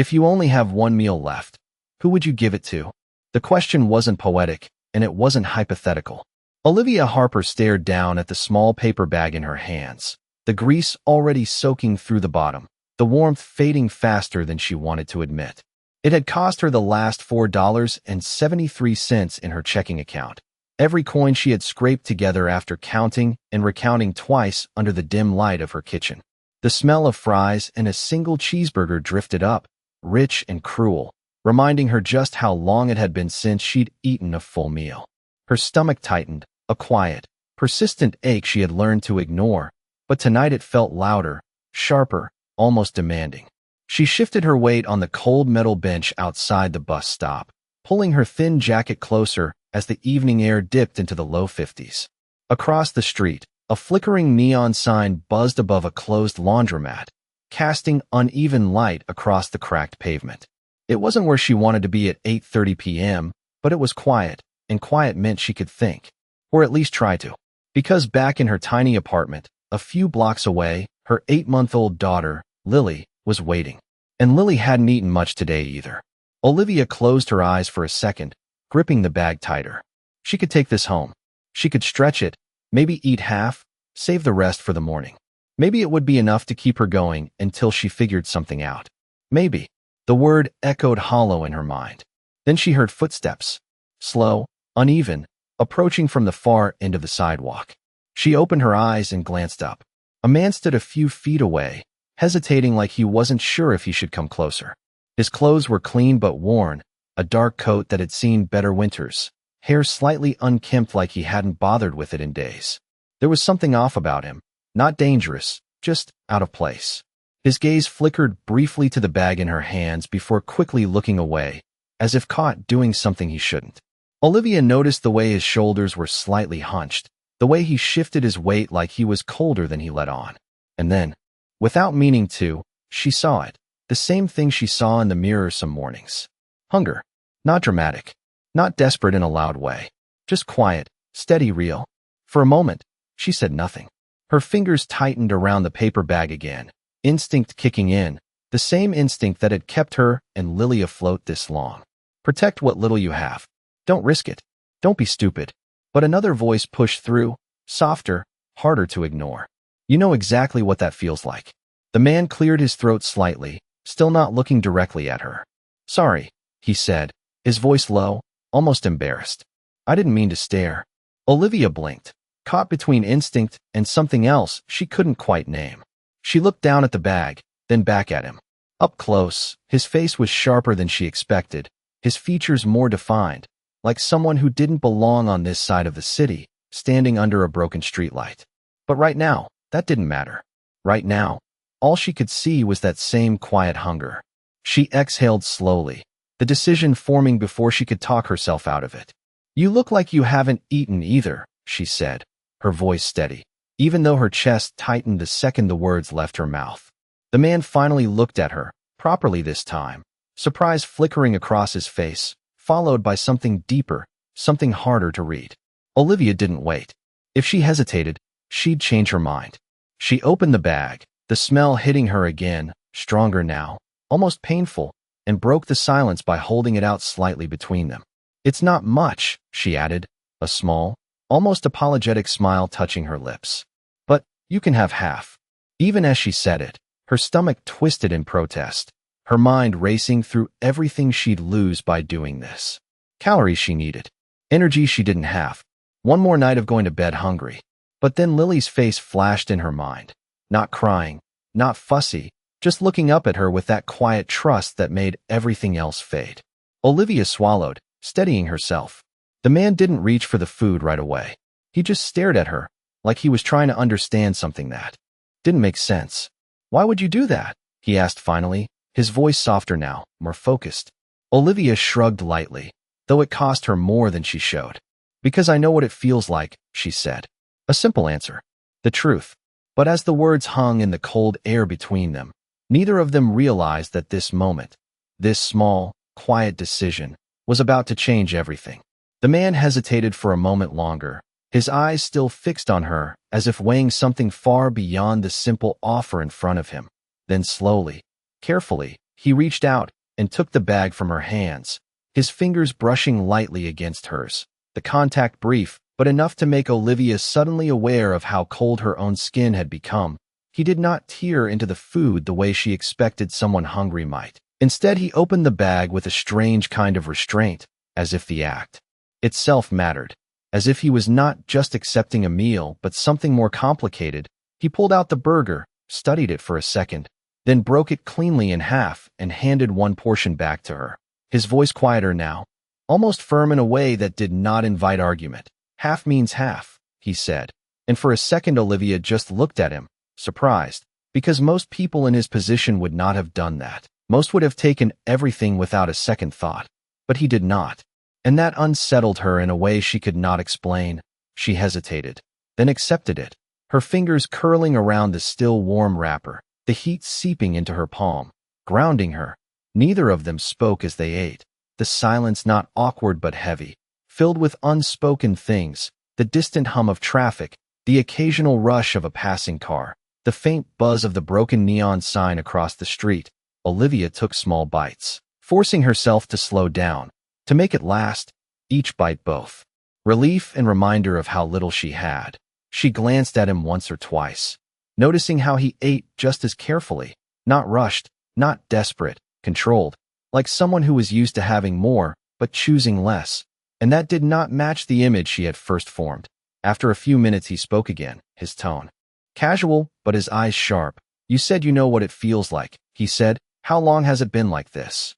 If you only have one meal left, who would you give it to? The question wasn't poetic, and it wasn't hypothetical. Olivia Harper stared down at the small paper bag in her hands, the grease already soaking through the bottom, the warmth fading faster than she wanted to admit. It had cost her the last $4.73 in her checking account, every coin she had scraped together after counting and recounting twice under the dim light of her kitchen. The smell of fries and a single cheeseburger drifted up, rich and cruel, reminding her just how long it had been since she'd eaten a full meal. Her stomach tightened, a quiet, persistent ache she had learned to ignore, but tonight it felt louder, sharper, almost demanding. She shifted her weight on the cold metal bench outside the bus stop, pulling her thin jacket closer as the evening air dipped into the low 50s. Across the street, a flickering neon sign buzzed above a closed laundromat, casting uneven light across the cracked pavement. It wasn't where she wanted to be at 8:30 p.m., but it was quiet, and quiet meant she could think, or at least try to. Because back in her tiny apartment, a few blocks away, her 8-month-old daughter, Lily, was waiting. And Lily hadn't eaten much today either. Olivia closed her eyes for a second, gripping the bag tighter. She could take this home. She could stretch it, maybe eat half, save the rest for the morning. Maybe it would be enough to keep her going until she figured something out. Maybe. The word echoed hollow in her mind. Then she heard footsteps. Slow, uneven, approaching from the far end of the sidewalk. She opened her eyes and glanced up. A man stood a few feet away, hesitating like he wasn't sure if he should come closer. His clothes were clean but worn, a dark coat that had seen better winters, hair slightly unkempt like he hadn't bothered with it in days. There was something off about him, not dangerous, just out of place. His gaze flickered briefly to the bag in her hands before quickly looking away, as if caught doing something he shouldn't. Olivia noticed the way his shoulders were slightly hunched, the way he shifted his weight like he was colder than he let on. And then, without meaning to, she saw it, the same thing she saw in the mirror some mornings. Hunger. Not dramatic. Not desperate in a loud way. Just quiet, steady, real. For a moment, she said nothing. Her fingers tightened around the paper bag again, instinct kicking in, the same instinct that had kept her and Lily afloat this long. Protect what little you have. Don't risk it. Don't be stupid. But another voice pushed through, softer, harder to ignore. You know exactly what that feels like. The man cleared his throat slightly, still not looking directly at her. Sorry, he said, his voice low, almost embarrassed. I didn't mean to stare. Olivia blinked, caught between instinct and something else she couldn't quite name. She looked down at the bag, then back at him. Up close, his face was sharper than she expected, his features more defined, like someone who didn't belong on this side of the city, standing under a broken streetlight. But right now, that didn't matter. Right now, all she could see was that same quiet hunger. She exhaled slowly, the decision forming before she could talk herself out of it. You look like you haven't eaten either, she said, her voice steady, even though her chest tightened the second the words left her mouth. The man finally looked at her, properly this time, surprise flickering across his face, followed by something deeper, something harder to read. Olivia didn't wait. If she hesitated, she'd change her mind. She opened the bag, the smell hitting her again, stronger now, almost painful, and broke the silence by holding it out slightly between them. It's not much, she added, a small, almost apologetic smile touching her lips. But you can have half. Even as she said it, her stomach twisted in protest, her mind racing through everything she'd lose by doing this. Calories she needed. Energy she didn't have. One more night of going to bed hungry. But then Lily's face flashed in her mind. Not crying, not fussy, just looking up at her with that quiet trust that made everything else fade. Olivia swallowed, steadying herself. The man didn't reach for the food right away. He just stared at her, like he was trying to understand something that didn't make sense. Why would you do that? He asked finally, his voice softer now, more focused. Olivia shrugged lightly, though it cost her more than she showed. Because I know what it feels like, she said. A simple answer. The truth. But as the words hung in the cold air between them, neither of them realized that this moment, this small, quiet decision, was about to change everything. The man hesitated for a moment longer, his eyes still fixed on her, as if weighing something far beyond the simple offer in front of him. Then slowly, carefully, He reached out and took the bag from her hands, his fingers brushing lightly against hers. The contact brief, but enough to make Olivia suddenly aware of how cold her own skin had become. He did not tear into the food the way she expected someone hungry might. Instead, he opened the bag with a strange kind of restraint, as if the act itself mattered. As if he was not just accepting a meal, but something more complicated. He pulled out the burger, studied it for a second, then broke it cleanly in half and handed one portion back to her. His voice quieter now, almost firm in a way that did not invite argument. Half means half, he said. And for a second Olivia just looked at him, surprised, because most people in his position would not have done that. Most would have taken everything without a second thought. But he did not. And that unsettled her in a way she could not explain. She hesitated, then accepted it, her fingers curling around the still warm wrapper, the heat seeping into her palm, grounding her. Neither of them spoke as they ate, the silence not awkward but heavy, filled with unspoken things, the distant hum of traffic, the occasional rush of a passing car, the faint buzz of the broken neon sign across the street. Olivia took small bites, forcing herself to slow down, to make it last, each bite both relief and reminder of how little she had. She glanced at him once or twice, noticing how he ate just as carefully, not rushed, not desperate, controlled, like someone who was used to having more, but choosing less. And that did not match the image she had first formed. After a few minutes he spoke again, his tone casual, but his eyes sharp. "You said you know what it feels like," he said. "How long has it been like this?"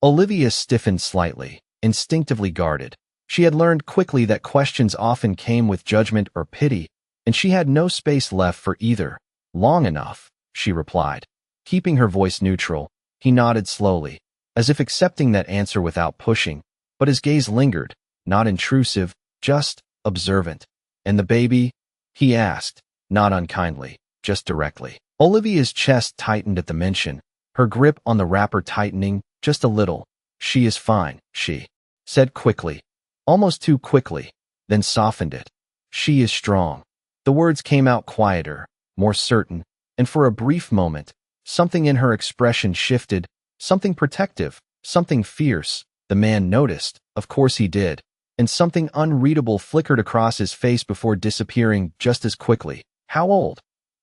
Olivia stiffened slightly, instinctively guarded. She had learned quickly that questions often came with judgment or pity, and she had no space left for either. "Long enough," she replied. Keeping her voice neutral, he nodded slowly, as if accepting that answer without pushing, but his gaze lingered, not intrusive, just observant. "And the baby?" he asked, not unkindly, just directly. Olivia's chest tightened at the mention, her grip on the wrapper tightening, just a little. "She is fine," she said quickly, almost too quickly, then softened it. "She is strong." The words came out quieter, more certain, and for a brief moment, something in her expression shifted, something protective, something fierce. The man noticed, of course he did, and something unreadable flickered across his face before disappearing just as quickly. "How old?"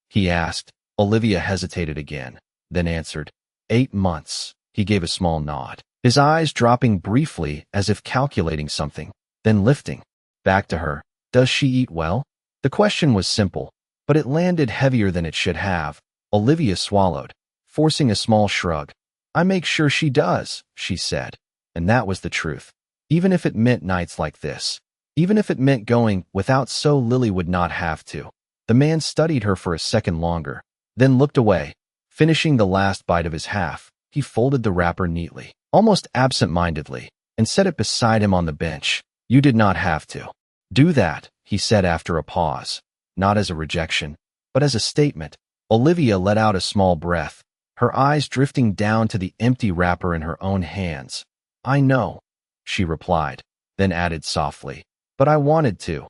he asked. Olivia hesitated again, then answered, 8 months. He gave a small nod, his eyes dropping briefly as if calculating something, then lifting. Back to her. "Does she eat well?" The question was simple, but it landed heavier than it should have. Olivia swallowed, forcing a small shrug. "I make sure she does," she said. And that was the truth. Even if it meant nights like this, even if it meant going without so Lily would not have to. The man studied her for a second longer, then looked away. Finishing the last bite of his half, he folded the wrapper neatly, almost absent-mindedly, and set it beside him on the bench. "You did not have to do that," he said after a pause, not as a rejection, but as a statement. Olivia let out a small breath, her eyes drifting down to the empty wrapper in her own hands. "I know," she replied, then added softly, "but I wanted to."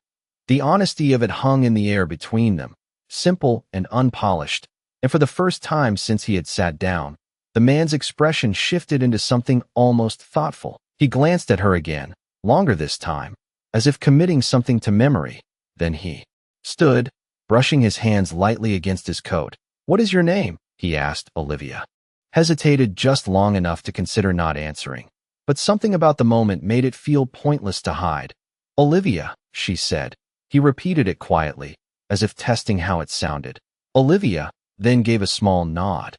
The honesty of it hung in the air between them, simple and unpolished, and for the first time since he had sat down, the man's expression shifted into something almost thoughtful. He glanced at her again, longer this time, as if committing something to memory. Then he stood, brushing his hands lightly against his coat. "What is your name?" he asked. Olivia hesitated just long enough to consider not answering, but something about the moment made it feel pointless to hide. "Olivia," she said. He repeated it quietly, as if testing how it sounded. Olivia then gave a small nod.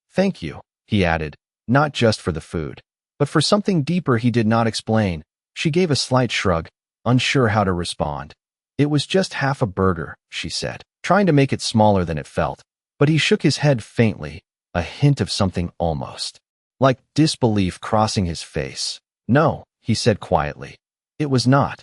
"Thank you," he added, not just for the food, but for something deeper he did not explain. She gave a slight shrug, unsure how to respond. "It was just half a burger," she said, trying to make it smaller than it felt. But he shook his head faintly, a hint of something almost like disbelief crossing his face. "No," he said quietly. "It was not."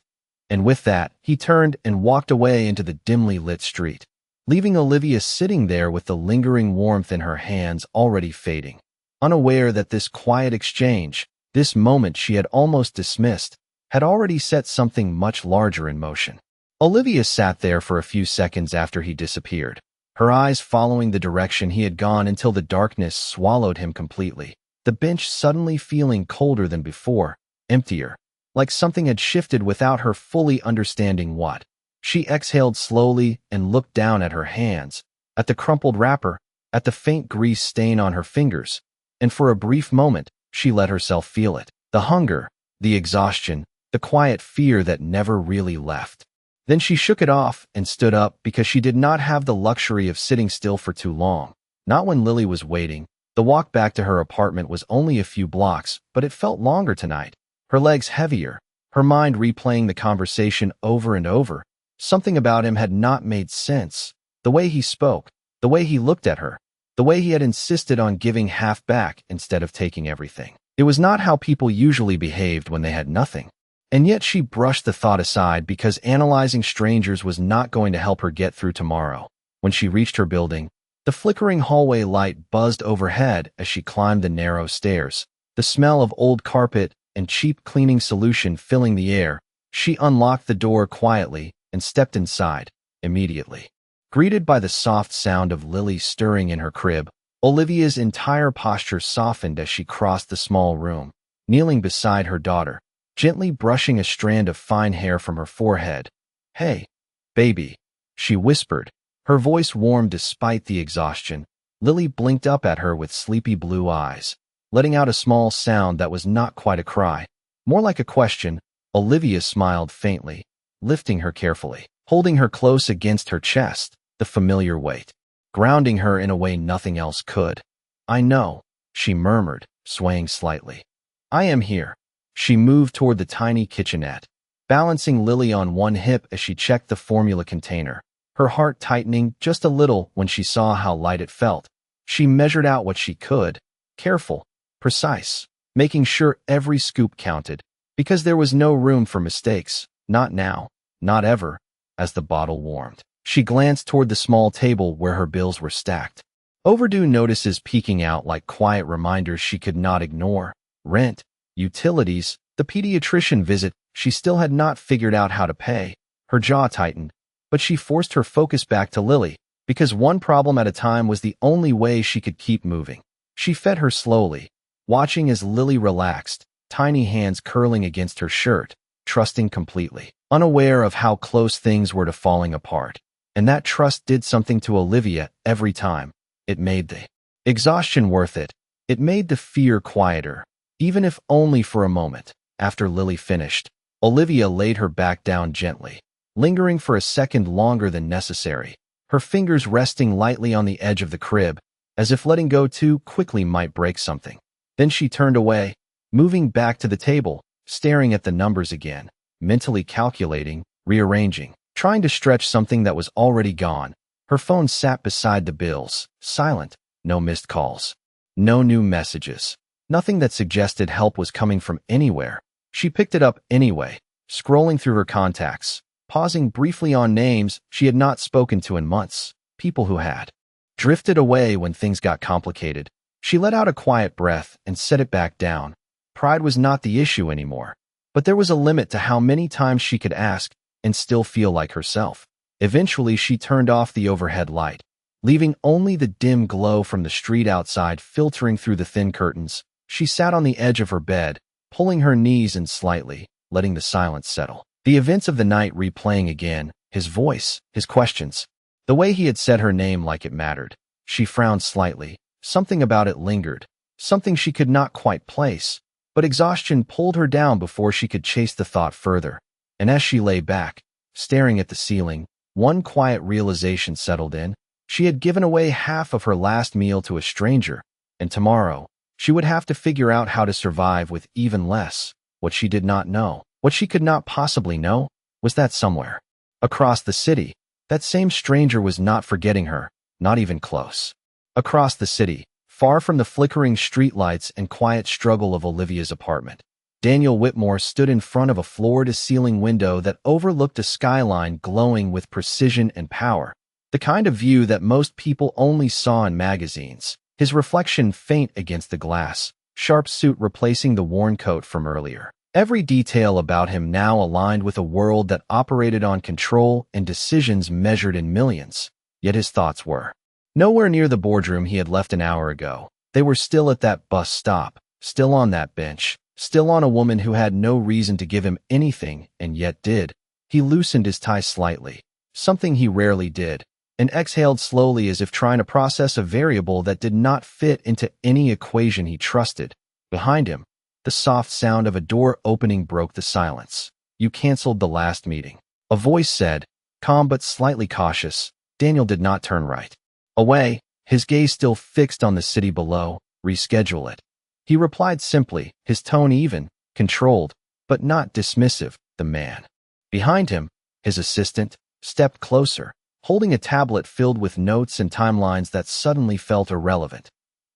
And with that, he turned and walked away into the dimly lit street, leaving Olivia sitting there with the lingering warmth in her hands already fading, unaware that this quiet exchange, this moment she had almost dismissed, had already set something much larger in motion. Olivia sat there for a few seconds after he disappeared, her eyes following the direction he had gone until the darkness swallowed him completely. the bench suddenly feeling colder than before, emptier, like something had shifted without her fully understanding what. She exhaled slowly and looked down at her hands, at the crumpled wrapper, at the faint grease stain on her fingers, and for a brief moment, she let herself feel it. The hunger, the exhaustion, the quiet fear that never really left. Then she shook it off and stood up because she did not have the luxury of sitting still for too long. Not when Lily was waiting. The walk back to her apartment was only a few blocks, but it felt longer tonight. Her legs heavier, her mind replaying the conversation over and over. Something about him had not made sense. The way he spoke, the way he looked at her, the way he had insisted on giving half back instead of taking everything. It was not how people usually behaved when they had nothing. And yet she brushed the thought aside because analyzing strangers was not going to help her get through tomorrow. When she reached her building, the flickering hallway light buzzed overhead as she climbed the narrow stairs. The smell of old carpet and cheap cleaning solution filling the air. She unlocked the door quietly and stepped inside, immediately. Greeted by the soft sound of Lily stirring in her crib, Olivia's entire posture softened as she crossed the small room, kneeling beside her daughter, gently brushing a strand of fine hair from her forehead. "Hey, baby," she whispered, her voice warm despite the exhaustion. Lily blinked up at her with sleepy blue eyes, letting out a small sound that was not quite a cry, more like a question. Olivia smiled faintly, lifting her carefully, holding her close against her chest, the familiar weight, grounding her in a way nothing else could. "I know," she murmured, swaying slightly. "I am here." She moved toward the tiny kitchenette, balancing Lily on one hip as she checked the formula container, her heart tightening just a little when she saw how light it felt. She measured out what she could, careful, precise, making sure every scoop counted, because there was no room for mistakes, not now, not ever. As the bottle warmed, she glanced toward the small table where her bills were stacked, overdue notices peeking out like quiet reminders she could not ignore. Rent, utilities, the pediatrician visit she still had not figured out how to pay. Her jaw tightened, but she forced her focus back to Lily, because one problem at a time was the only way she could keep moving. She fed her slowly, watching as Lily relaxed, tiny hands curling against her shirt, trusting completely, unaware of how close things were to falling apart. And that trust did something to Olivia every time. It made the exhaustion worth it. It made the fear quieter, even if only for a moment. After Lily finished, Olivia laid her back down gently, lingering for a second longer than necessary, her fingers resting lightly on the edge of the crib, as if letting go too quickly might break something. Then she turned away, moving back to the table, staring at the numbers again, mentally calculating, rearranging, trying to stretch something that was already gone. Her phone sat beside the bills, silent, no missed calls, no new messages, nothing that suggested help was coming from anywhere. She picked it up anyway, scrolling through her contacts, pausing briefly on names she had not spoken to in months, people who had drifted away when things got complicated. She let out a quiet breath and set it back down. Pride was not the issue anymore, but there was a limit to how many times she could ask and still feel like herself. Eventually, she turned off the overhead light, leaving only the dim glow from the street outside filtering through the thin curtains. She sat on the edge of her bed, pulling her knees in slightly, letting the silence settle. The events of the night replaying again, his voice, his questions, the way he had said her name like it mattered. She frowned slightly. Something about it lingered, something she could not quite place, but exhaustion pulled her down before she could chase the thought further. And as she lay back, staring at the ceiling, one quiet realization settled in. She had given away half of her last meal to a stranger, and tomorrow, she would have to figure out how to survive with even less. What she did not know, what she could not possibly know, was that somewhere across the city, that same stranger was not forgetting her, not even close. Across the city, far from the flickering streetlights and quiet struggle of Olivia's apartment, Daniel Whitmore stood in front of a floor-to-ceiling window that overlooked a skyline glowing with precision and power, the kind of view that most people only saw in magazines. His reflection faint against the glass, sharp suit replacing the worn coat from earlier. Every detail about him now aligned with a world that operated on control and decisions measured in millions. Yet his thoughts were nowhere near the boardroom he had left an hour ago. They were still at that bus stop, still on that bench, still on a woman who had no reason to give him anything and yet did. He loosened his tie slightly, something he rarely did, and exhaled slowly as if trying to process a variable that did not fit into any equation he trusted. Behind him, the soft sound of a door opening broke the silence. "You canceled the last meeting," a voice said, calm but slightly cautious. Daniel did not turn right away, his gaze still fixed on the city below. "Reschedule it." He replied simply, his tone even, controlled, but not dismissive. The man behind him, his assistant, stepped closer, holding a tablet filled with notes and timelines that suddenly felt irrelevant.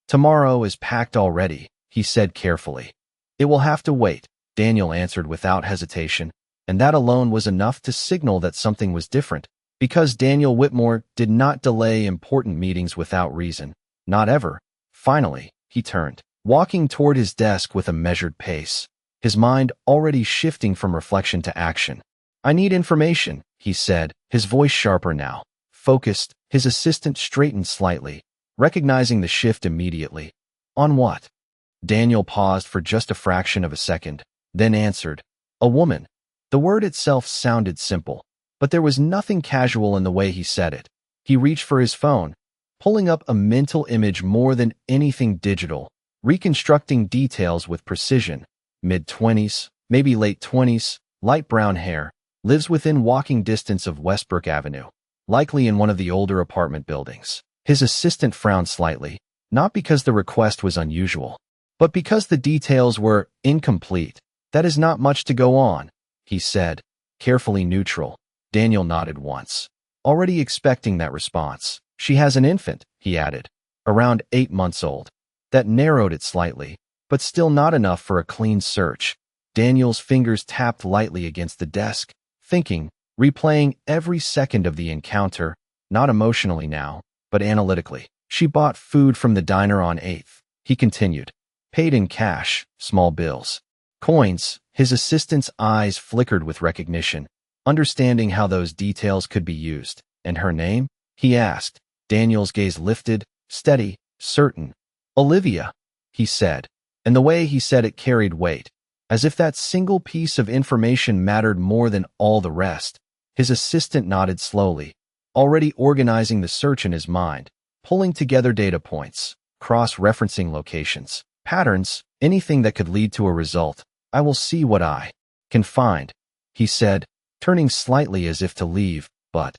"Tomorrow is packed already," he said carefully. "It will have to wait," Daniel answered without hesitation, and that alone was enough to signal that something was different, because Daniel Whitmore did not delay important meetings without reason, not ever. Finally, he turned, walking toward his desk with a measured pace, his mind already shifting from reflection to action. "I need information," he said, his voice sharper now, focused. His assistant straightened slightly, recognizing the shift immediately. "On what?" Daniel paused for just a fraction of a second, then answered, "A woman." The word itself sounded simple, but there was nothing casual in the way he said it. He reached for his phone, pulling up a mental image more than anything digital, reconstructing details with precision. Mid-20s, maybe late 20s, light brown hair, lives within walking distance of Westbrook Avenue, likely in one of the older apartment buildings. His assistant frowned slightly, not because the request was unusual, but because the details were incomplete. "That is not much to go on," he said, carefully neutral. Daniel nodded once, already expecting that response. "She has an infant," he added, "around 8 months old." That narrowed it slightly, but still not enough for a clean search. Daniel's fingers tapped lightly against the desk, thinking, replaying every second of the encounter, not emotionally now, but analytically. "She bought food from the diner on 8th, he continued. "Paid in cash, small bills. Coins." His assistant's eyes flickered with recognition, understanding how those details could be used. "And her name?" he asked. Daniel's gaze lifted, steady, certain. "Olivia," he said, and the way he said it carried weight, as if that single piece of information mattered more than all the rest. His assistant nodded slowly, already organizing the search in his mind, pulling together data points, cross-referencing locations, patterns, anything that could lead to a result. "I will see what I can find," he said, turning slightly as if to leave, but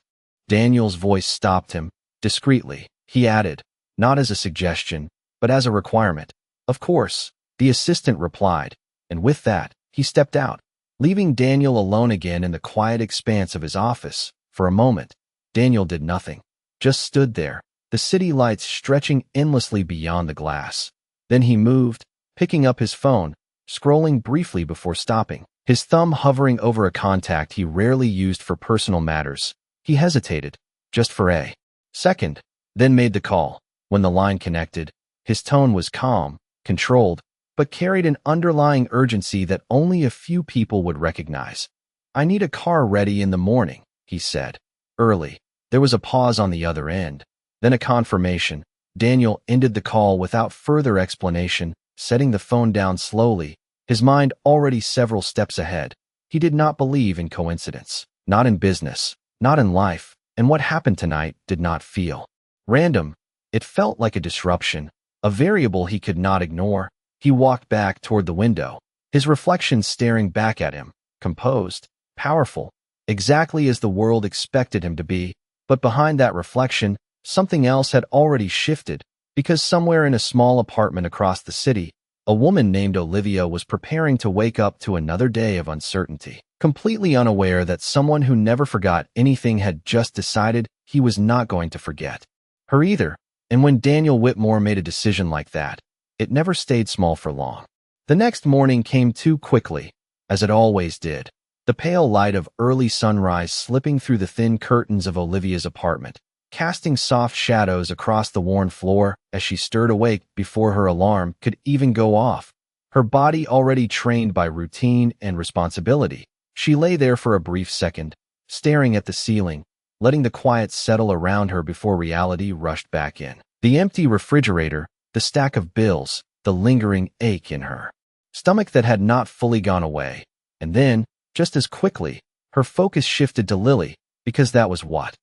Daniel's voice stopped him. Discreetly, he added, not as a suggestion, but as a requirement. "Of course," the assistant replied, and with that, he stepped out, leaving Daniel alone again in the quiet expanse of his office. For a moment, Daniel did nothing, just stood there, the city lights stretching endlessly beyond the glass. Then he moved, picking up his phone, scrolling briefly before stopping, his thumb hovering over a contact he rarely used for personal matters. He hesitated, just for a second, then made the call. When the line connected, his tone was calm, controlled, but carried an underlying urgency that only a few people would recognize. "I need a car ready in the morning," he said. "Early." There was a pause on the other end, then a confirmation. Daniel ended the call without further explanation, setting the phone down slowly, his mind already several steps ahead. He did not believe in coincidence, not in business, not in life, and what happened tonight did not feel random. It felt like a disruption, a variable he could not ignore. He walked back toward the window, his reflection staring back at him, composed, powerful, exactly as the world expected him to be. But behind that reflection, something else had already shifted, because somewhere in a small apartment across the city, a woman named Olivia was preparing to wake up to another day of uncertainty, completely unaware that someone who never forgot anything had just decided he was not going to forget her either. And when Daniel Whitmore made a decision like that, it never stayed small for long. The next morning came too quickly, as it always did, the pale light of early sunrise slipping through the thin curtains of Olivia's apartment, casting soft shadows across the worn floor as she stirred awake before her alarm could even go off. Her body already trained by routine and responsibility, she lay there for a brief second, staring at the ceiling, letting the quiet settle around her before reality rushed back in. The empty refrigerator, the stack of bills, the lingering ache in her stomach that had not fully gone away. And then, just as quickly, her focus shifted to Lily, because that was what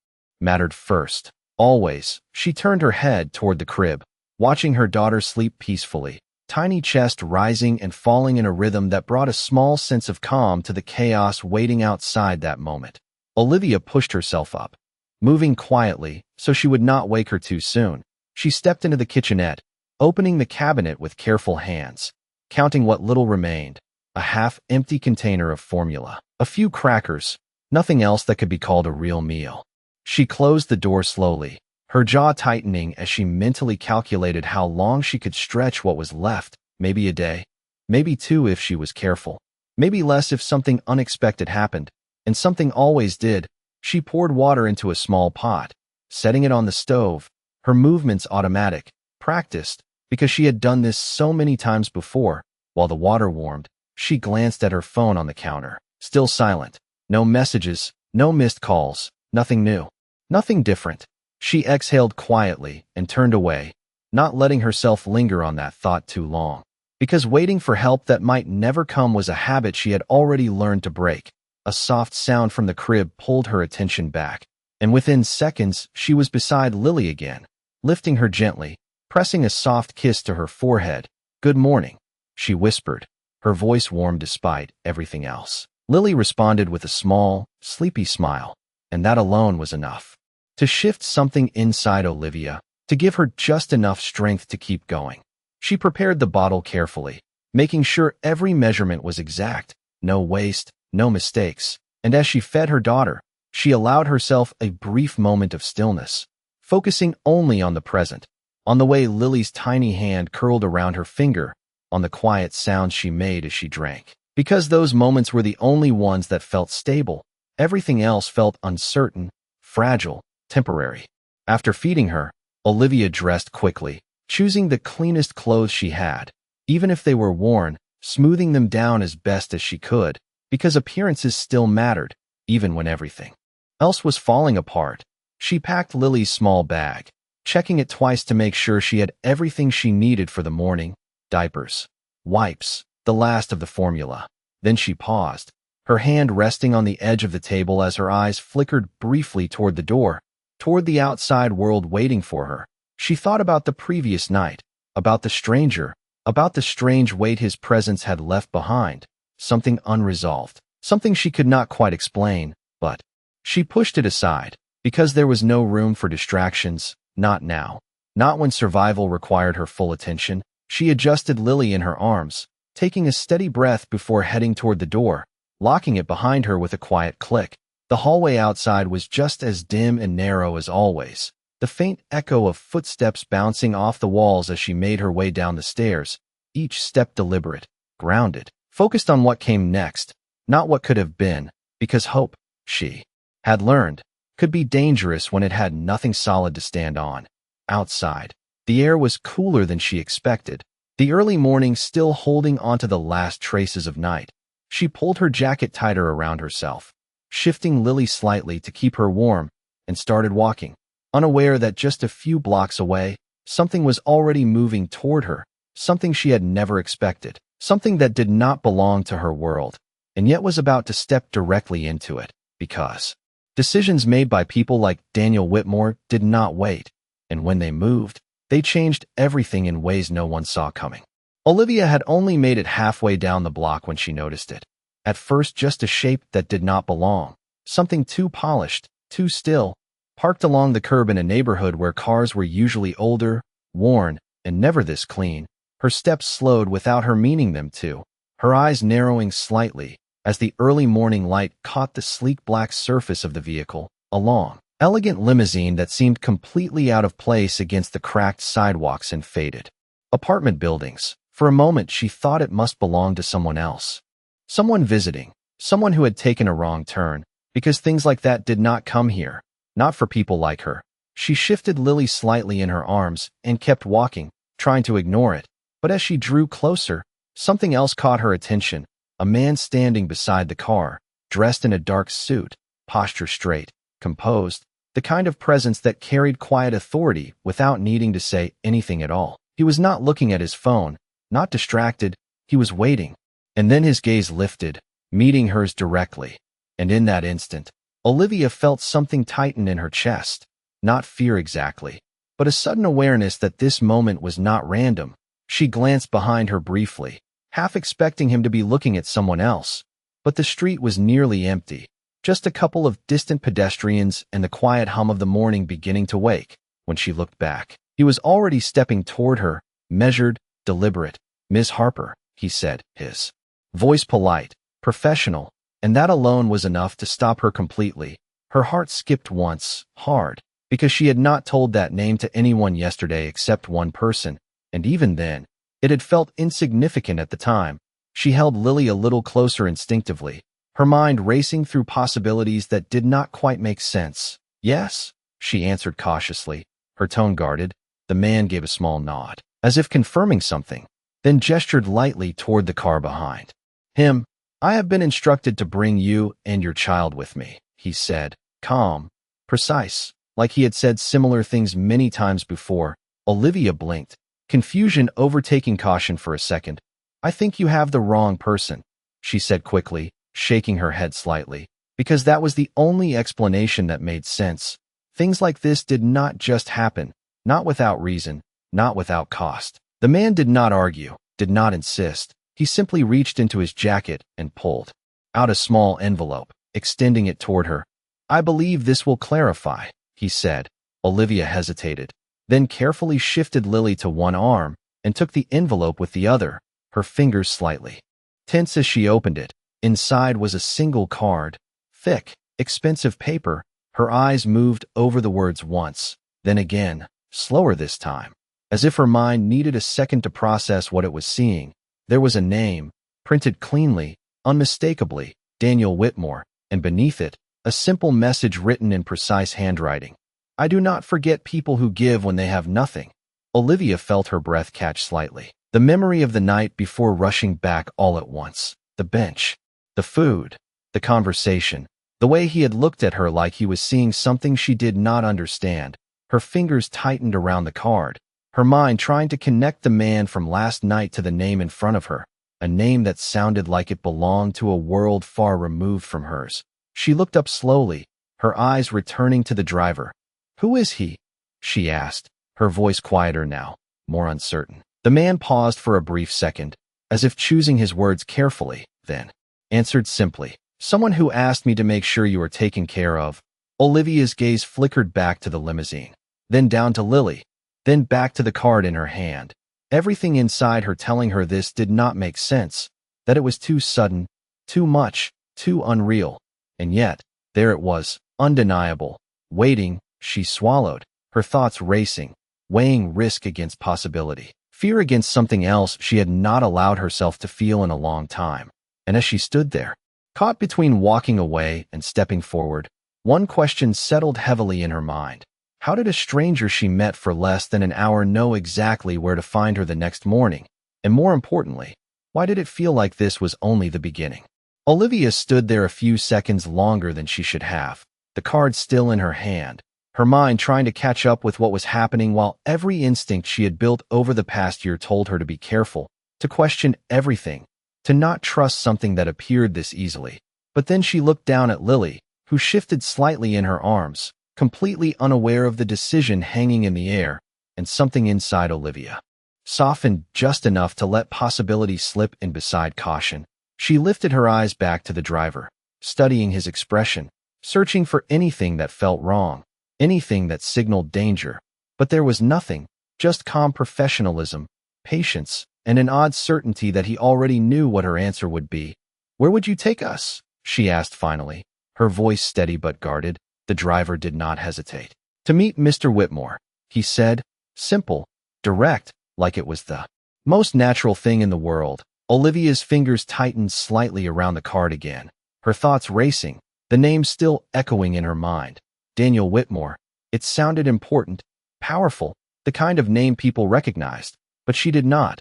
mattered first. Always, she turned her head toward the crib, watching her daughter sleep peacefully, tiny chest rising and falling in a rhythm that brought a small sense of calm to the chaos waiting outside that moment. Olivia pushed herself up, moving quietly so she would not wake her too soon. She stepped into the kitchenette, opening the cabinet with careful hands, counting what little remained, a half-empty container of formula, a few crackers, nothing else that could be called a real meal. She closed the door slowly, her jaw tightening as she mentally calculated how long she could stretch what was left, maybe a day, maybe two if she was careful, maybe less if something unexpected happened, and something always did. She poured water into a small pot, setting it on the stove, her movements automatic, practiced, because she had done this so many times before. While the water warmed, she glanced at her phone on the counter, still silent. No messages, no missed calls, nothing new, nothing different. She exhaled quietly and turned away, not letting herself linger on that thought too long, because waiting for help that might never come was a habit she had already learned to break. A soft sound from the crib pulled her attention back, and within seconds she was beside Lily again, lifting her gently, pressing a soft kiss to her forehead. "Good morning," she whispered, her voice warm despite everything else. Lily responded with a small, sleepy smile, and that alone was enough to shift something inside Olivia, to give her just enough strength to keep going. She prepared the bottle carefully, making sure every measurement was exact, no waste, no mistakes, and as she fed her daughter, she allowed herself a brief moment of stillness, focusing only on the present, on the way Lily's tiny hand curled around her finger, on the quiet sounds she made as she drank. Because those moments were the only ones that felt stable, everything else felt uncertain, fragile, temporary. After feeding her, Olivia dressed quickly, choosing the cleanest clothes she had, even if they were worn, smoothing them down as best as she could, because appearances still mattered, even when everything else was falling apart. She packed Lily's small bag, checking it twice to make sure she had everything she needed for the morning: diapers, wipes, the last of the formula. Then she paused, her hand resting on the edge of the table as her eyes flickered briefly toward the door, toward the outside world waiting for her. She thought about the previous night, about the stranger, about the strange weight his presence had left behind, something unresolved, something she could not quite explain, but she pushed it aside, because there was no room for distractions, not now, not when survival required her full attention. She adjusted Lily in her arms, taking a steady breath before heading toward the door, locking it behind her with a quiet click. The hallway outside was just as dim and narrow as always, the faint echo of footsteps bouncing off the walls as she made her way down the stairs, each step deliberate, grounded, focused on what came next, not what could have been, because hope, she had learned, could be dangerous when it had nothing solid to stand on. Outside, the air was cooler than she expected, the early morning still holding onto the last traces of night. She pulled her jacket tighter around herself, shifting Lily slightly to keep her warm, and started walking, unaware that just a few blocks away, something was already moving toward her, something she had never expected, something that did not belong to her world, and yet was about to step directly into it, because decisions made by people like Daniel Whitmore did not wait, and when they moved, they changed everything in ways no one saw coming. Olivia had only made it halfway down the block when she noticed it. At first, just a shape that did not belong, something too polished, too still, parked along the curb in a neighborhood where cars were usually older, worn, and never this clean. Her steps slowed without her meaning them to, her eyes narrowing slightly as the early morning light caught the sleek black surface of the vehicle, a long, elegant limousine that seemed completely out of place against the cracked sidewalks and faded apartment buildings. For a moment, she thought it must belong to someone else. Someone visiting, someone who had taken a wrong turn, because things like that did not come here, not for people like her. She shifted Lily slightly in her arms and kept walking, trying to ignore it. But as she drew closer, something else caught her attention, a man standing beside the car, dressed in a dark suit, posture straight, composed, the kind of presence that carried quiet authority without needing to say anything at all. He was not looking at his phone, not distracted, he was waiting. And then his gaze lifted, meeting hers directly. And in that instant, Olivia felt something tighten in her chest. Not fear exactly, but a sudden awareness that this moment was not random. She glanced behind her briefly, half expecting him to be looking at someone else. But the street was nearly empty, just a couple of distant pedestrians and the quiet hum of the morning beginning to wake. When she looked back, he was already stepping toward her, measured, deliberate. "Miss Harper," he said, his voice polite, professional, and that alone was enough to stop her completely. Her heart skipped once, hard, because she had not told that name to anyone yesterday except one person, and even then, it had felt insignificant at the time. She held Lily a little closer instinctively, her mind racing through possibilities that did not quite make sense. "Yes," she answered cautiously, her tone guarded. The man gave a small nod, as if confirming something, then gestured lightly toward the car behind him. "I have been instructed to bring you and your child with me," he said, calm, precise, like he had said similar things many times before. Olivia blinked, confusion overtaking caution for a second. "I think you have the wrong person," she said quickly, shaking her head slightly, because that was the only explanation that made sense. Things like this did not just happen, not without reason, not without cost. The man did not argue, did not insist. He simply reached into his jacket and pulled out a small envelope, extending it toward her. "I believe this will clarify," he said. Olivia hesitated, then carefully shifted Lily to one arm and took the envelope with the other, her fingers slightly tense as she opened it. Inside was a single card, thick, expensive paper. Her eyes moved over the words once, then again, slower this time, as if her mind needed a second to process what it was seeing. There was a name, printed cleanly, unmistakably, Daniel Whitmore, and beneath it, a simple message written in precise handwriting. "I do not forget people who give when they have nothing." Olivia felt her breath catch slightly. The memory of the night before rushing back all at once. The bench, the food, the conversation, the way he had looked at her like he was seeing something she did not understand. Her fingers tightened around the card, her mind trying to connect the man from last night to the name in front of her, a name that sounded like it belonged to a world far removed from hers. She looked up slowly, her eyes returning to the driver. "Who is he?" she asked, her voice quieter now, more uncertain. The man paused for a brief second, as if choosing his words carefully, then answered simply, "Someone who asked me to make sure you are taken care of." Olivia's gaze flickered back to the limousine, then down to Lily, then back to the card in her hand. Everything inside her telling her this did not make sense, that it was too sudden, too much, too unreal. And yet, there it was, undeniable, waiting. She swallowed, her thoughts racing, weighing risk against possibility, fear against something else she had not allowed herself to feel in a long time. And as she stood there, caught between walking away and stepping forward, one question settled heavily in her mind. How did a stranger she met for less than an hour know exactly where to find her the next morning? And more importantly, why did it feel like this was only the beginning? Olivia stood there a few seconds longer than she should have, the card still in her hand, her mind trying to catch up with what was happening while every instinct she had built over the past year told her to be careful, to question everything, to not trust something that appeared this easily. But then she looked down at Lily, who shifted slightly in her arms, completely unaware of the decision hanging in the air, and something inside Olivia softened just enough to let possibility slip in beside caution. She lifted her eyes back to the driver, studying his expression, searching for anything that felt wrong, anything that signaled danger. But there was nothing, just calm professionalism, patience, and an odd certainty that he already knew what her answer would be. "Where would you take us?" she asked finally, her voice steady but guarded. The driver did not hesitate. "To meet Mr. Whitmore," he said, simple, direct, like it was the most natural thing in the world. Olivia's fingers tightened slightly around the card again, her thoughts racing, the name still echoing in her mind. Daniel Whitmore. It sounded important, powerful, the kind of name people recognized, but she did not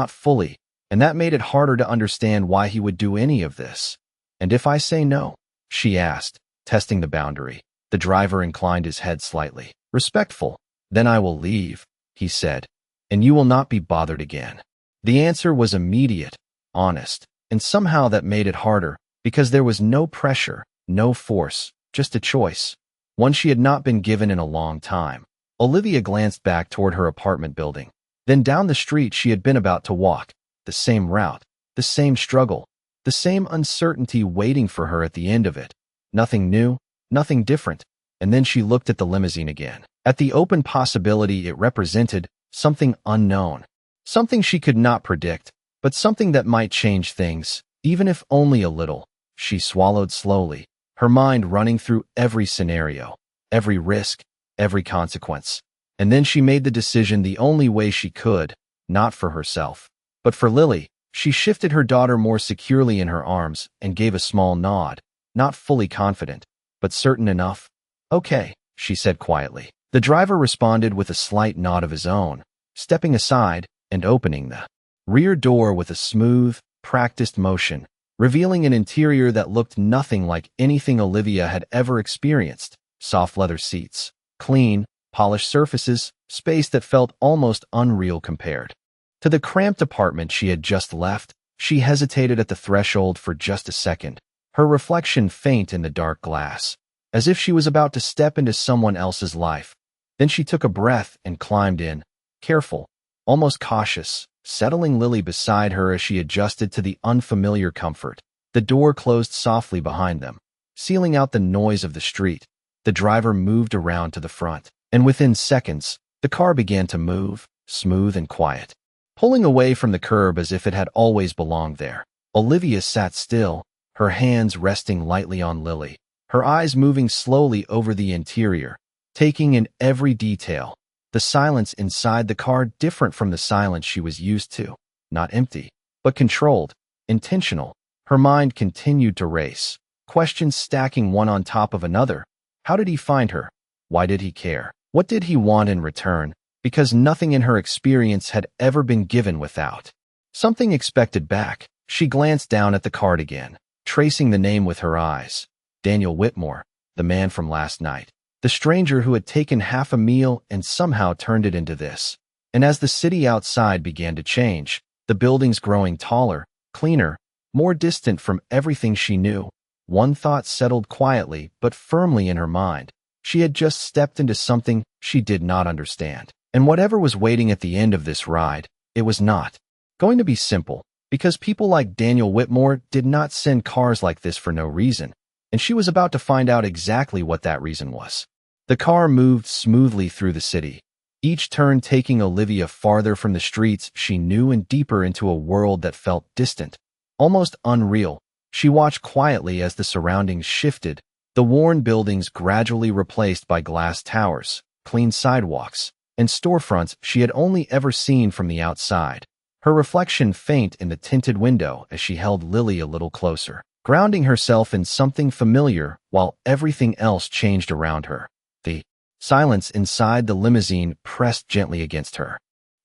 fully, and that made it harder to understand why he would do any of this. "And if I say no?" she asked, testing the boundary. The driver inclined his head slightly. "Respectful. Then I will leave," he said, and you will not be bothered again. The answer was immediate, honest, and somehow that made it harder, because there was no pressure, no force, just a choice, one she had not been given in a long time. Olivia glanced back toward her apartment building, then down the street she had been about to walk, the same route, the same struggle, the same uncertainty waiting for her at the end of it. Nothing new, nothing different. And then she looked at the limousine again, at the open possibility it represented, something unknown, something she could not predict, but something that might change things, even if only a little. She swallowed slowly, her mind running through every scenario, every risk, every consequence. And then she made the decision the only way she could, not for herself, but for Lily. She shifted her daughter more securely in her arms and gave a small nod, not fully confident, but certain enough. "Okay," she said quietly. The driver responded with a slight nod of his own, stepping aside and opening the rear door with a smooth, practiced motion, revealing an interior that looked nothing like anything Olivia had ever experienced. Soft leather seats, clean, polished surfaces, space that felt almost unreal compared to the cramped apartment she had just left. She hesitated at the threshold for just a second, her reflection faint in the dark glass, as if she was about to step into someone else's life. Then she took a breath and climbed in, careful, almost cautious, settling Lily beside her as she adjusted to the unfamiliar comfort. The door closed softly behind them, sealing out the noise of the street. The driver moved around to the front, and within seconds, the car began to move, smooth and quiet, pulling away from the curb as if it had always belonged there. Olivia sat still, her hands resting lightly on Lily, her eyes moving slowly over the interior, taking in every detail. The silence inside the car different from the silence she was used to, not empty, but controlled, intentional. Her mind continued to race, questions stacking one on top of another. How did he find her? Why did he care? What did he want in return? Because nothing in her experience had ever been given without something expected back. She glanced down at the card again, tracing the name with her eyes. Daniel Whitmore, the man from last night. The stranger who had taken half a meal and somehow turned it into this. And as the city outside began to change, the buildings growing taller, cleaner, more distant from everything she knew, one thought settled quietly but firmly in her mind. She had just stepped into something she did not understand. And whatever was waiting at the end of this ride, it was not going to be simple, because people like Daniel Whitmore did not send cars like this for no reason, and she was about to find out exactly what that reason was. The car moved smoothly through the city, each turn taking Olivia farther from the streets she knew and deeper into a world that felt distant, almost unreal. She watched quietly as the surroundings shifted, the worn buildings gradually replaced by glass towers, clean sidewalks, and storefronts she had only ever seen from the outside. Her reflection faint in the tinted window as she held Lily a little closer, grounding herself in something familiar while everything else changed around her. The silence inside the limousine pressed gently against her.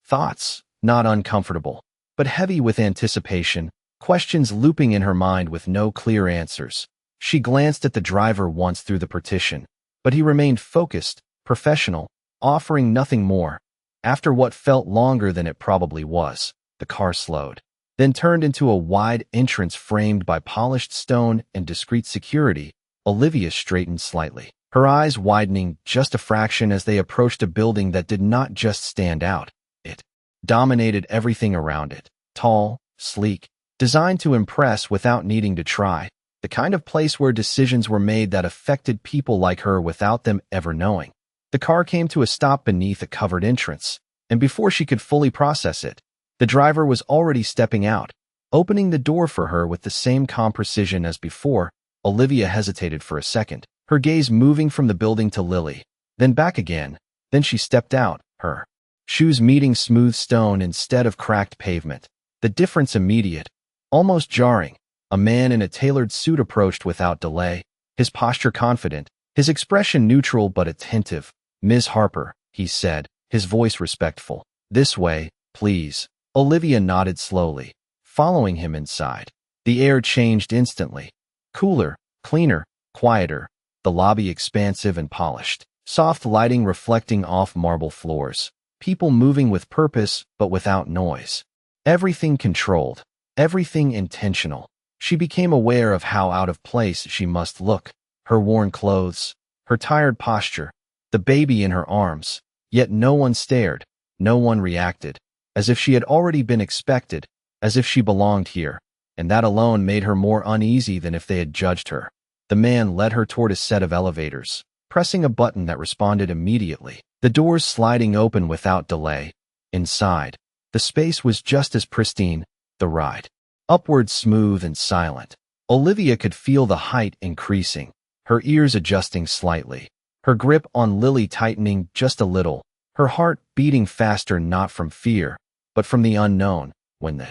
Thoughts, not uncomfortable, but heavy with anticipation, questions looping in her mind with no clear answers. She glanced at the driver once through the partition, but he remained focused, professional, offering nothing more. After what felt longer than it probably was, the car slowed, then turned into a wide entrance framed by polished stone and discreet security. Olivia straightened slightly, her eyes widening just a fraction as they approached a building that did not just stand out. It dominated everything around it, tall, sleek, designed to impress without needing to try, the kind of place where decisions were made that affected people like her without them ever knowing. The car came to a stop beneath a covered entrance, and before she could fully process it, the driver was already stepping out, opening the door for her with the same calm precision as before. Olivia hesitated for a second, her gaze moving from the building to Lily, then back again. Then she stepped out, her shoes meeting smooth stone instead of cracked pavement. The difference immediate, almost jarring. A man in a tailored suit approached without delay, his posture confident, his expression neutral but attentive. "Ms. Harper," he said, his voice respectful. "This way, please." Olivia nodded slowly, following him inside. The air changed instantly. Cooler, cleaner, quieter, the lobby expansive and polished. Soft lighting reflecting off marble floors. People moving with purpose, but without noise. Everything controlled. Everything intentional. She became aware of how out of place she must look. Her worn clothes, her tired posture, the baby in her arms. Yet no one stared. No one reacted. As if she had already been expected. As if she belonged here. And that alone made her more uneasy than if they had judged her. The man led her toward a set of elevators, pressing a button that responded immediately. The doors sliding open without delay. Inside, the space was just as pristine, the ride. Upward, smooth and silent. Olivia could feel the height increasing, her ears adjusting slightly, her grip on Lily tightening just a little, her heart beating faster not from fear, but from the unknown. When the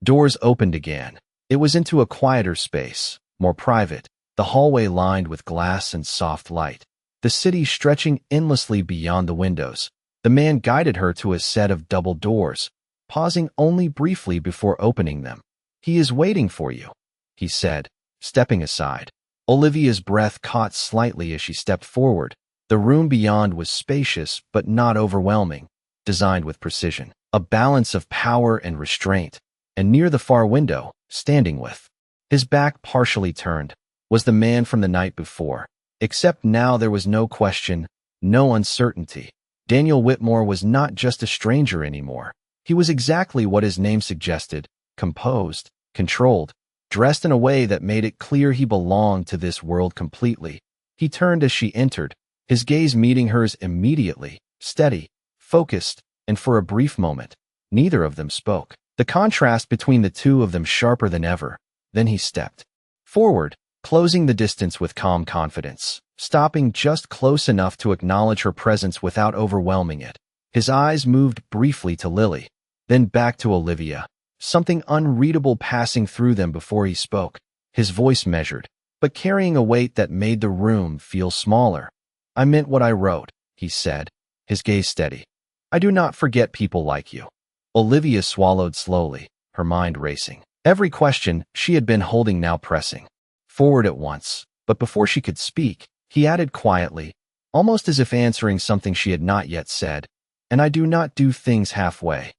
doors opened again, it was into a quieter space, more private, the hallway lined with glass and soft light, the city stretching endlessly beyond the windows. The man guided her to a set of double doors, pausing only briefly before opening them. "He is waiting for you," he said, stepping aside. Olivia's breath caught slightly as she stepped forward. The room beyond was spacious but not overwhelming, designed with precision, a balance of power and restraint. And near the far window, standing with his back partially turned, was the man from the night before. Except now there was no question, no uncertainty. Daniel Whitmore was not just a stranger anymore. He was exactly what his name suggested, composed, controlled, dressed in a way that made it clear he belonged to this world completely. He turned as she entered, his gaze meeting hers immediately, steady, focused, and for a brief moment, neither of them spoke. The contrast between the two of them sharper than ever. Then he stepped forward, closing the distance with calm confidence, stopping just close enough to acknowledge her presence without overwhelming it. His eyes moved briefly to Lily, then back to Olivia, something unreadable passing through them before he spoke, his voice measured, but carrying a weight that made the room feel smaller. "I meant what I wrote," he said, his gaze steady. "I do not forget people like you." Olivia swallowed slowly, her mind racing. Every question she had been holding now pressing forward at once. But before she could speak, he added quietly, almost as if answering something she had not yet said, "And I do not do things halfway."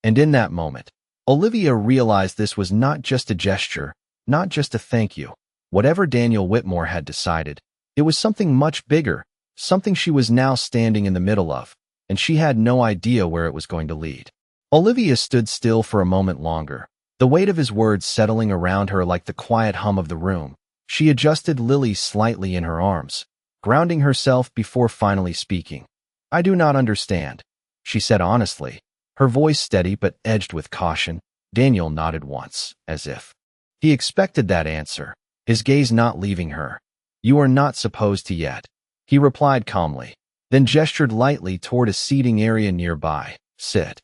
And in that moment, Olivia realized this was not just a gesture, not just a thank you. Whatever Daniel Whitmore had decided, it was something much bigger, something she was now standing in the middle of, and she had no idea where it was going to lead. Olivia stood still for a moment longer, the weight of his words settling around her like the quiet hum of the room. She adjusted Lily slightly in her arms, grounding herself before finally speaking. "I do not understand," she said honestly, her voice steady but edged with caution. Daniel nodded once, as if he expected that answer, his gaze not leaving her. "You are not supposed to yet," he replied calmly, then gestured lightly toward a seating area nearby. "Sit."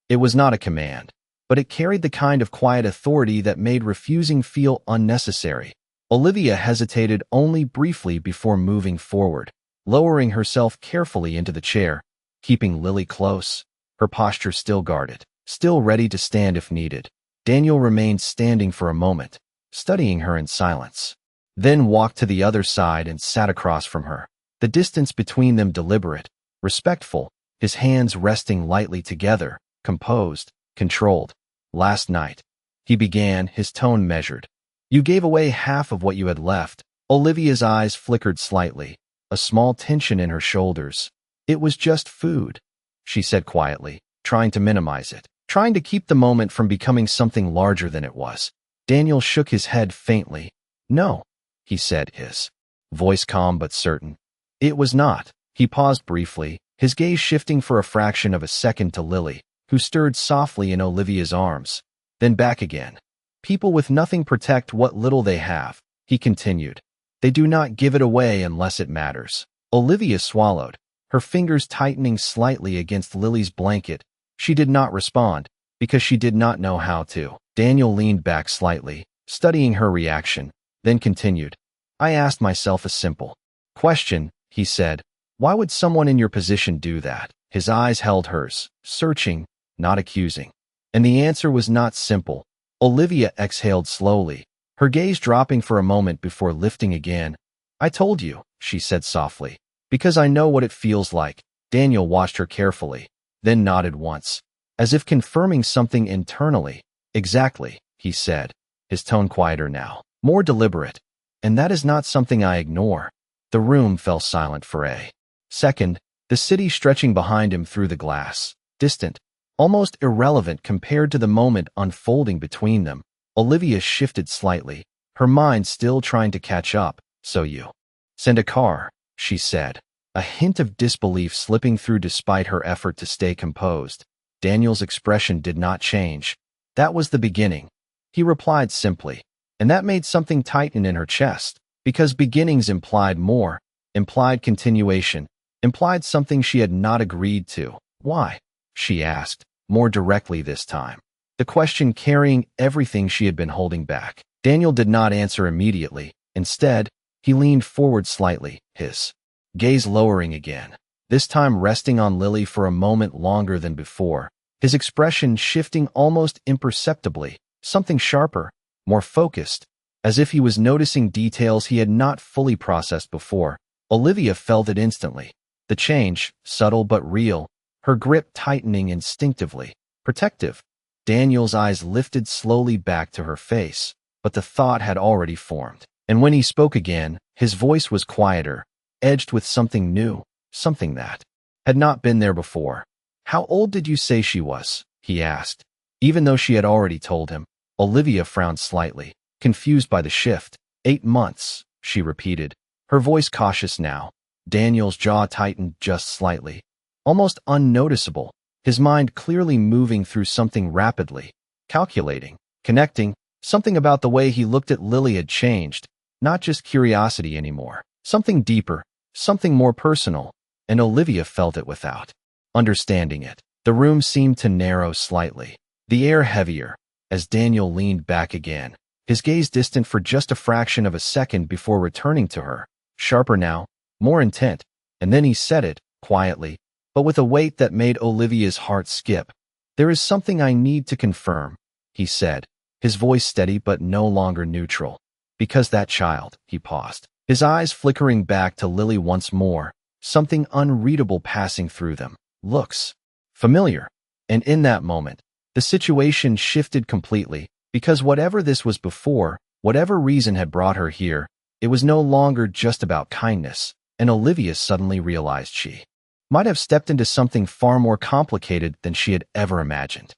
It was not a command, but it carried the kind of quiet authority that made refusing feel unnecessary. Olivia hesitated only briefly before moving forward, lowering herself carefully into the chair, keeping Lily close, her posture still guarded, still ready to stand if needed. Daniel remained standing for a moment, studying her in silence, then walked to the other side and sat across from her, the distance between them deliberate, respectful, his hands resting lightly together, composed, controlled. "Last night," he began, his tone measured. "You gave away half of what you had left." Olivia's eyes flickered slightly, a small tension in her shoulders. "It was just food," she said quietly, trying to minimize it, trying to keep the moment from becoming something larger than it was. Daniel shook his head faintly. "No," he said, his voice calm but certain. "It was not." He paused briefly, his gaze shifting for a fraction of a second to Lily, who stirred softly in Olivia's arms, then back again. "People with nothing protect what little they have," he continued. "They do not give it away unless it matters." Olivia swallowed, her fingers tightening slightly against Lily's blanket. She did not respond, because she did not know how to. Daniel leaned back slightly, studying her reaction, then continued. "I asked myself a simple question," he said. "Why would someone in your position do that?" His eyes held hers, searching, not accusing. And the answer was not simple. Olivia exhaled slowly, her gaze dropping for a moment before lifting again. "I told you," she said softly, "because I know what it feels like." Daniel watched her carefully, then nodded once, as if confirming something internally. Exactly, he said, his tone quieter now, more deliberate. And that is not something I ignore. The room fell silent for a second, the city stretching behind him through the glass, distant, almost irrelevant compared to the moment unfolding between them. Olivia shifted slightly, her mind still trying to catch up. So you send a car, she said, a hint of disbelief slipping through despite her effort to stay composed. Daniel's expression did not change. That was the beginning, he replied simply, and that made something tighten in her chest, because beginnings implied more, implied continuation, implied something she had not agreed to. Why? She asked, more directly this time, the question carrying everything she had been holding back. Daniel did not answer immediately. Instead, he leaned forward slightly, his gaze lowering again, this time resting on Lily for a moment longer than before, his expression shifting almost imperceptibly, something sharper, more focused, as if he was noticing details he had not fully processed before. Olivia felt it instantly. The change, subtle but real, her grip tightening instinctively, protective. Daniel's eyes lifted slowly back to her face, but the thought had already formed. And when he spoke again, his voice was quieter, edged with something new, something that had not been there before. How old did you say she was? He asked. Even though she had already told him, Olivia frowned slightly, confused by the shift. 8 months, she repeated, her voice cautious now. Daniel's jaw tightened just slightly, almost unnoticeable, his mind clearly moving through something rapidly, calculating, connecting. Something about the way he looked at Lily had changed, not just curiosity anymore, something deeper, something more personal, and Olivia felt it without understanding it. The room seemed to narrow slightly, the air heavier, as Daniel leaned back again, his gaze distant for just a fraction of a second before returning to her, sharper now, more intent, and then he said it, quietly, but with a weight that made Olivia's heart skip. There is something I need to confirm, he said, his voice steady but no longer neutral. Because that child, he paused, his eyes flickering back to Lily once more, something unreadable passing through them, looks familiar. And in that moment, the situation shifted completely, because whatever this was before, whatever reason had brought her here, it was no longer just about kindness, and Olivia suddenly realized she might have stepped into something far more complicated than she had ever imagined.